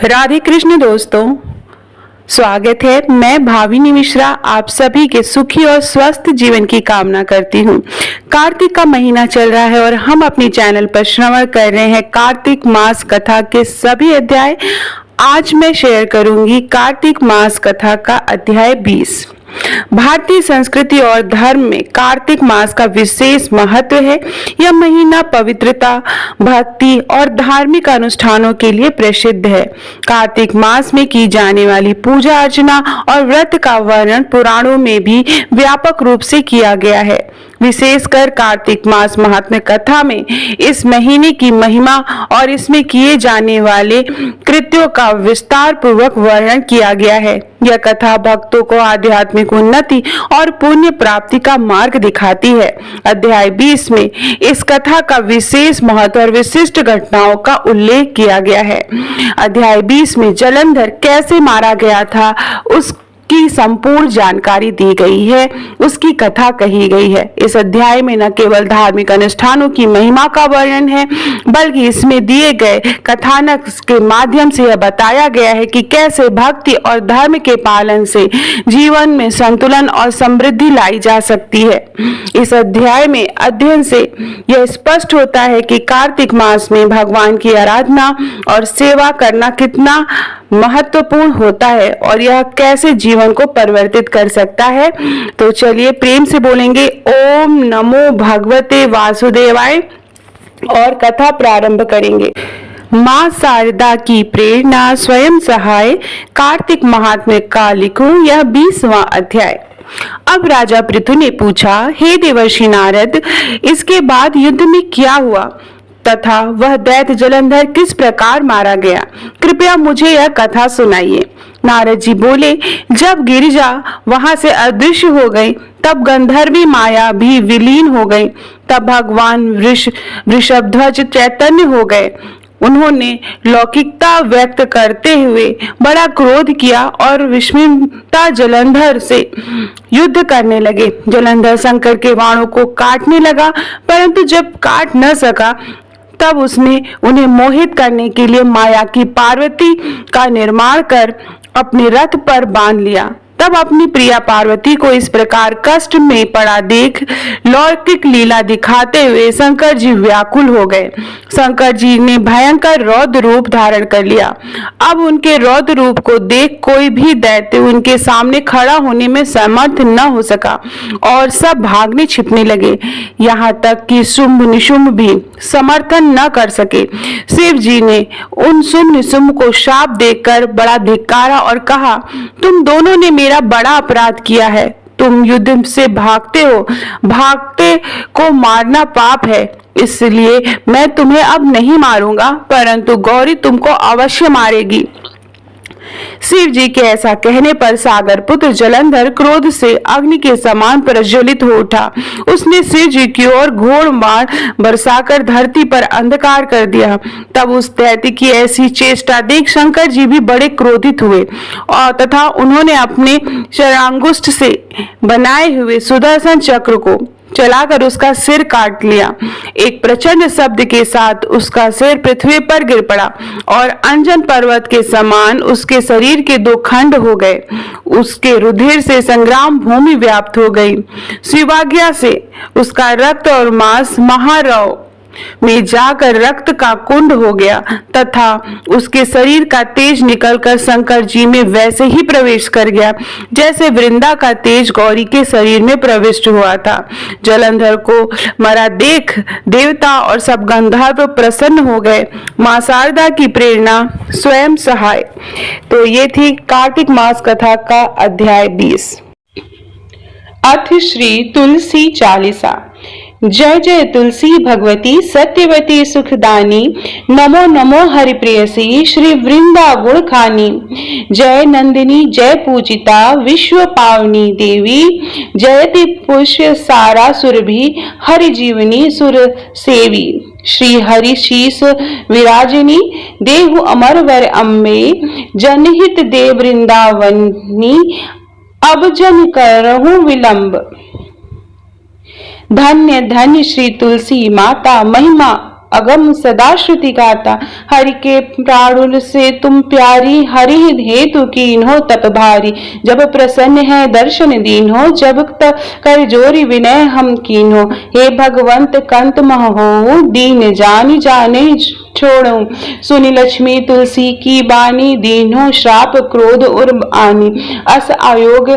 राधे कृष्ण दोस्तों, स्वागत है। मैं भाविनी मिश्रा आप सभी के सुखी और स्वस्थ जीवन की कामना करती हूँ। कार्तिक का महीना चल रहा है और हम अपने चैनल पर श्रवण कर रहे हैं कार्तिक मास कथा के सभी अध्याय। आज मैं शेयर करूंगी कार्तिक मास कथा का अध्याय 20। भारतीय संस्कृति और धर्म में कार्तिक मास का विशेष महत्व है। यह महीना पवित्रता, भक्ति और धार्मिक अनुष्ठानों के लिए प्रसिद्ध है। कार्तिक मास में की जाने वाली पूजा अर्चना और व्रत का वर्णन पुराणों में भी व्यापक रूप से किया गया है। विशेषकर कार्तिक मास महात्म्य कथा में इस महीने की महिमा और इसमें किए जाने वाले कृत्यों का विस्तार पूर्वक वर्णन किया गया है। यह कथा भक्तों को आध्यात्मिक उन्नति और पुण्य प्राप्ति का मार्ग दिखाती है। अध्याय 20 में इस कथा का विशेष महत्व और विशिष्ट घटनाओं का उल्लेख किया गया है। अध्याय 20 में जलंधर कैसे मारा गया था की संपूर्ण जानकारी दी गई है, उसकी कथा कही गई है। इस अध्याय में न केवल धार्मिक अनुष्ठानों की महिमा का वर्णन है, बल्कि इसमें दिए गए कथानक के माध्यम से यह बताया गया है कि कैसे भक्ति और धर्म के पालन से जीवन में संतुलन और समृद्धि लाई जा सकती है। इस अध्याय में अध्ययन से यह स्पष्ट होता है कि कार्तिक मास में भगवान की आराधना और सेवा करना कितना महत्वपूर्ण होता है और यह कैसे जीवन को परिवर्तित कर सकता है। तो चलिए प्रेम से बोलेंगे ओम नमो भगवते वासुदेवाय और कथा प्रारंभ करेंगे। माँ शारदा की प्रेरणा स्वयं सहाय कार्तिक महात्म्य का लिखूं यह 20वां अध्याय। अब राजा पृथु ने पूछा, हे देवर्षि नारद, इसके बाद युद्ध में क्या हुआ तथा वह दैत्य जलंधर किस प्रकार मारा गया? कृपया मुझे यह कथा सुनाइए। नारद जी बोले, जब गिरिजा वहां से अदृश्य हो गई, तब गंधर्वी माया भी विलीन हो गई। तब भगवान वृषभध्वज चैतन्य हो गए। उन्होंने लौकिकता व्यक्त करते हुए बड़ा क्रोध किया और विस्मिता जलंधर से युद्ध करने लगे। जलंधर शंकर के बाणों को काटने लगा, परंतु जब काट न सका तब उसने उन्हें मोहित करने के लिए माया की पार्वती का निर्माण कर अपने रथ पर बांध लिया। तब अपनी प्रिया पार्वती को इस प्रकार कष्ट में पड़ा देख लौकिक लीला दिखाते हुए शंकर जी व्याकुल हो गए। शंकर जी ने भयंकर रौद्र रूप धारण कर लिया। अब उनके रौद्र रूप को देख कोई भी दैत्य उनके सामने खड़ा होने में समर्थ न हो सका और सब भागने छिपने लगे। यहाँ तक कि शुंभ निशुंभ भी समर्थन न कर सके। शिव जी ने उन शुंभ निशुंभ को शाप देकर बड़ा धिक्कारा और कहा, तुम दोनों ने मेरा बड़ा अपराध किया है। तुम युद्ध से भागते हो, भागते को मारना पाप है, इसलिए मैं तुम्हें अब नहीं मारूंगा, परंतु गौरी तुमको अवश्य मारेगी। शिव जी के ऐसा कहने पर सागर पुत्र जलंधर क्रोध से अग्नि के समान प्रज्वलित हो उठा। उसने शिव जी की ओर घोर बाण बरसाकर धरती पर अंधकार कर दिया। तब उस दैत्य की ऐसी चेष्टा देख शंकर जी भी बड़े क्रोधित हुए और तथा उन्होंने अपने शरांगुष्ठ से बनाए हुए सुदर्शन चक्र को चलाकर उसका सिर काट लिया। एक प्रचंड शब्द के साथ उसका सिर पृथ्वी पर गिर पड़ा और अंजन पर्वत के समान उसके शरीर के 2 खंड हो गए। उसके रुधिर से संग्राम भूमि व्याप्त हो गई। शिवाज्ञा से उसका रक्त और मांस महारव में जाकर रक्त का कुंड हो गया तथा उसके शरीर का तेज निकलकर शंकर जी में वैसे ही प्रवेश कर गया जैसे वृंदा का तेज गौरी के शरीर में प्रविष्ट हुआ था। जलंधर को मरा देख देवता और सब गंधर्व प्रसन्न हो गए। मां शारदा की प्रेरणा स्वयं सहाय। तो ये थी कार्तिक मास कथा का अध्याय 20। अथ श्री तुलसी चालीसा। जय जय तुलसी भगवती सत्यवती सुखदानी, नमो नमो हरिप्रियसी श्री वृंदा गुण खानी। जय नंदिनी जय पूजिता विश्व पावनी देवी, जयति पुष्य सारा सुरभि हरि जीवनी सुर सेवी। श्री हरि शीस विराजिनी देहु अमर वर अम्बे, जनहित दे वृंदावनी अब जन करहूं विलंब। धन्य धन्य श्री तुलसी माता महिमा अगम सदा श्रुति गाता। हरि के प्राणुल से तुम प्यारी, हरि हेतु कीन्हो तप भारी। जब प्रसन्न है दर्शन दीन्हो, जब तक कर जोरी विनय हम कीन्हो। हे भगवंत कंत मह होऊं, दीन जान जाने छोड़ूं। सुनि लक्ष्मी तुलसी की बानी, दीन्हो श्राप क्रोध उर आनी। अस आयोग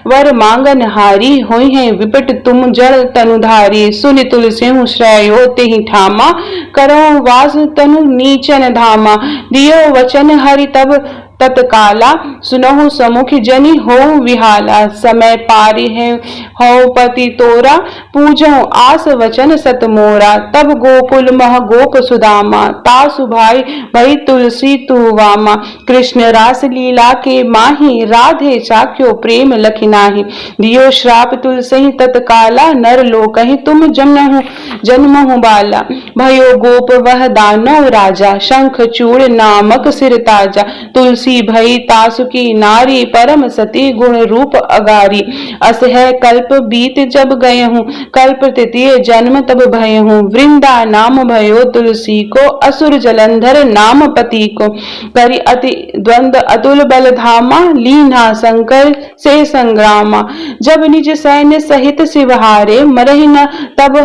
वर मांगन हारी, होई है विपट तुम जड़ तनुधारी। सुनि तुलसी हूँ श्रेयो तेहि ठामा, करो वास तनु नीचन धामा। दियो वचन हरि तब तत्काला, सुनहु समुख जनि हो विहाला। समय पारी है हो पति तोरा, पूजो आस वचन सत मोरा। तब गोकुल मह गोप सुदामा, तासु भाई भई तुलसी तू वामा। कृष्ण रास लीला के माही, राधे चाक्यो प्रेम लखि नाही। दियो श्राप तुलसी तत्काला, नर लोकहि तुम जन्महु बाला। भयो गोप वह दानव राजा, शंख चूड़ नामक सिर ताजा। तुलसी भई तासु की नारी, परम सती गुण रूप अगारी। अस है कल्प बीत जब गए हूँ, कल्प तृतीय जन्म तब भय हूँ। वृंदा नाम भयो तुलसी को, असुर जलंधर नाम पति को। करि अति द्वंद अतुल बल धामा, लीन्हा शंकर से संग्रामा। जब निज सैन्य सहित शिवहारे, मरहि न तब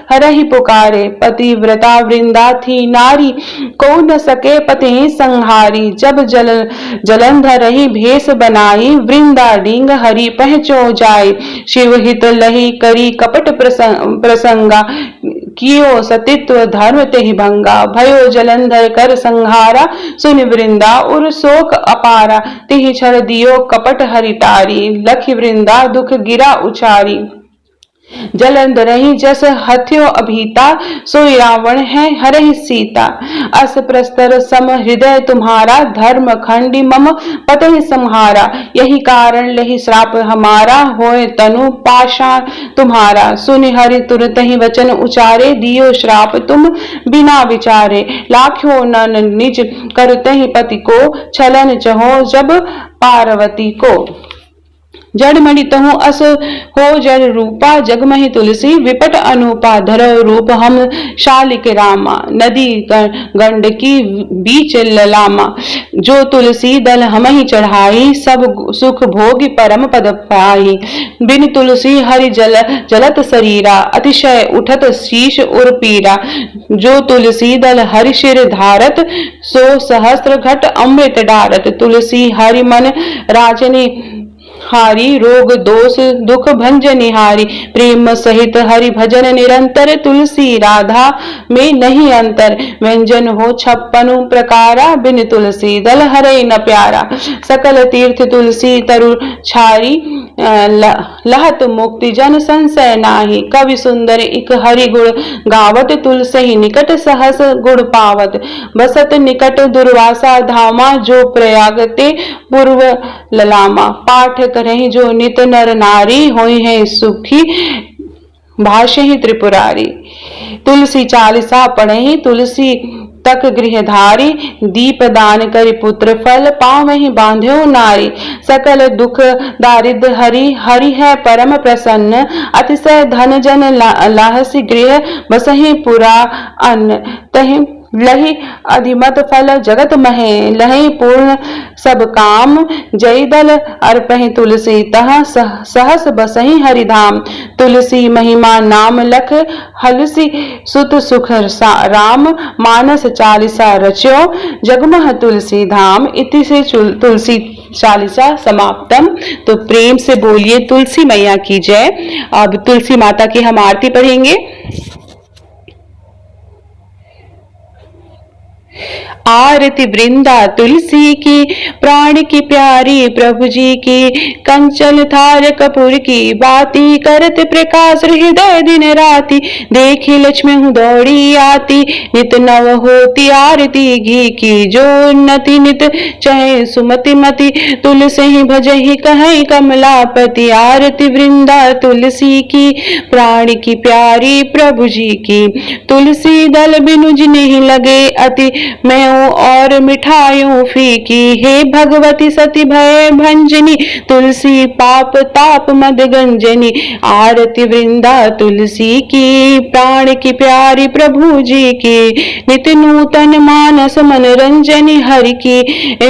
हरहि पुकारे। पतिव्रता वृंदा थी नारी, को न सके पति संहारी। जब जलंधर ही भेष बनाई, वृंदा डिंग हरि पहचो जाय। शिव हित लही करी कपट प्रसंगा, कियो सतित्व धर्म तेहि भंगा। भयो जलंधर कर संहारा, सुनि वृंदा उर शोक अपारा। तिहि छड़ दियो कपट हरि टारी, लखि वृंदा दुख गिरा उचारी। जलंधर ही जस हथ्यो अभीता, सोई रावण है हरहि सीता। अस प्रस्तर सम हृदय तुम्हारा, धर्म खंडी मम पतहि संहारा। यही कारण लही श्राप हमारा, होए तनु पाषाण तुम्हारा। सुनि हरि तुरत ही वचन उचारे, दियो श्राप तुम बिना विचारे। लाख्यो नन निज करतहि पति को, छलन चहो जब पार्वती को। जड़मणि तहु अस हो जड़ रूपा, जगमहि तुलसी विपट अनूपा। धरो रूप हम शालिक रामा, नदी गंडकी बीच ललामा। जो तुलसी दल हमहि चढ़ाई, सब सुख भोगी परम पद पाई। बिन तुलसी हरि जलत शरीरा, अतिशय उठत शीश उर पीरा। जो तुलसी दल हरि शिर धारत, सो सहस्त्र घट अमृत डारत। तुलसी हरि मन राजनी हारी, रोग दोष दुख भंजनिहारी। प्रेम सहित हरि भजन निरंतर, तुलसी राधा में नहीं अंतर। व्यंजन हो 56 प्रकारा, बिन तुलसी दल हरे न प्यारा। सकल तीर्थ तुलसी तरु छारी, लहत मुक्ति जन संशय नाही। कवि सुंदर इक हरि गुण गावत, तुलसी निकट सहस गुण पावत। बसत निकट दुर्वासा धामा, जो प्रयाग ते पूर्व ललामा। पाठ करें जो नित नर नारी, होई है सुखी भाष्य ही त्रिपुरारी। तुलसी चालीसा पढ़े तुलसी तक गृहधारी, दीप दान करि पुत्र फल, पावहि बांध्यो नारी। सकल दुख दारिद्र हरि, हरि है परम प्रसन्न। अतिशय धन जन लाहसी गृह, बसहि पुरा अन्न। तहि लहि अधिमत फल जगत महे, लहि पूर्ण सब काम। जय दल अर्पहि तुलसी, तह सहस बसहि हरिधाम। तुलसी महिमा नाम लख, हलसी सुत सुख राम। मानस चालीसा रच्यो, जगमह तुलसी धाम। इति से तुलसी चालीसा समाप्तम। तो प्रेम से बोलिए तुलसी मैया की जय। अब तुलसी माता की हम आरती पढ़ेंगे। आरती वृंदा तुलसी की, प्राण की प्यारी प्रभु जी की। कंचन थार कपूर की बाती, करत प्रकाश हृदय दिन राती। देखी लक्ष्मी हूँ दौड़ी आती, नित नव होती आरती घी की। जो उन्नति नित चहे सुमति मति, तुलसी ही भजहि कहीं कमलापति। आरती वृंदा तुलसी की, प्राण की प्यारी प्रभु जी की। तुलसी दल बिनु जिन्हि लगे अति, मैं और मिठाइयों फीकी, हे भगवती सती भय भंजनी, तुलसी पाप ताप मद गंजनी, आरती वृंदा तुलसी की, प्राण की प्यारी प्रभु जी की, नित्य नूतन मानस मनोरंजनी, हरि की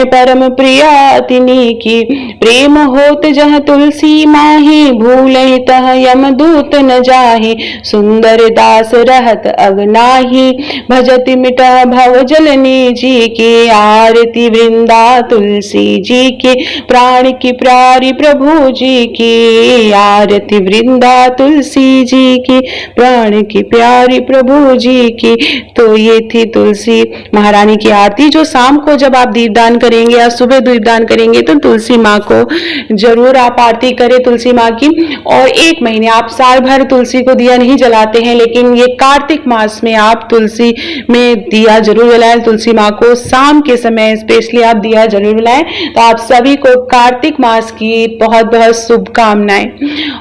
परम प्रिया तिनी की, प्रेम होत जह तुलसी माही, भूलहि तह यमदूत न जाहि, सुंदर दास रहत अगनाही, भजति मिटह भव जलनी जी की, आरती वृंदा तुलसी जी की, प्राण की प्यारी प्रभु जी की, आरती वृंदा तुलसी जी की, प्राण की प्यारी प्रभु जी की। तो ये थी तुलसी महारानी की आरती, जो शाम को जब आप दीपदान करेंगे या सुबह दीपदान करेंगे तो तुलसी माँ को जरूर आप आरती करें तुलसी माँ की। और 1 महीने, आप साल भर तुलसी को दिया नहीं जलाते हैं, लेकिन ये कार्तिक मास में आप तुलसी में दिया जरूर जलाएं। तुलसी माँ को शाम के समय स्पेशली आप दिया जरूर जलाएं। तो आप सभी को कार्तिक मास की बहुत बहुत शुभकामनाएं।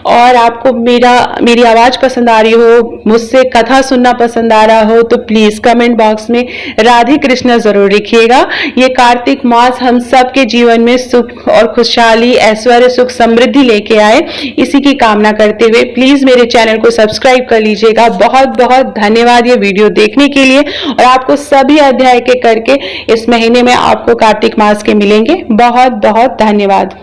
और आपको मेरी आवाज पसंद आ रही हो, मुझसे कथा सुनना पसंद आ रहा हो, तो प्लीज कमेंट बॉक्स में राधे कृष्ण जरूर लिखिएगा। ये कार्तिक मास हम सब के जीवन में सुख और खुशहाली, ऐश्वर्य, सुख, समृद्धि लेके आए, इसी की कामना करते हुए प्लीज मेरे चैनल को सब्सक्राइब कर लीजिएगा। बहुत बहुत धन्यवाद ये वीडियो देखने के लिए। और आपको सभी अध्याय के करके इस महीने में आपको कार्तिक मास के मिलेंगे। बहुत बहुत धन्यवाद।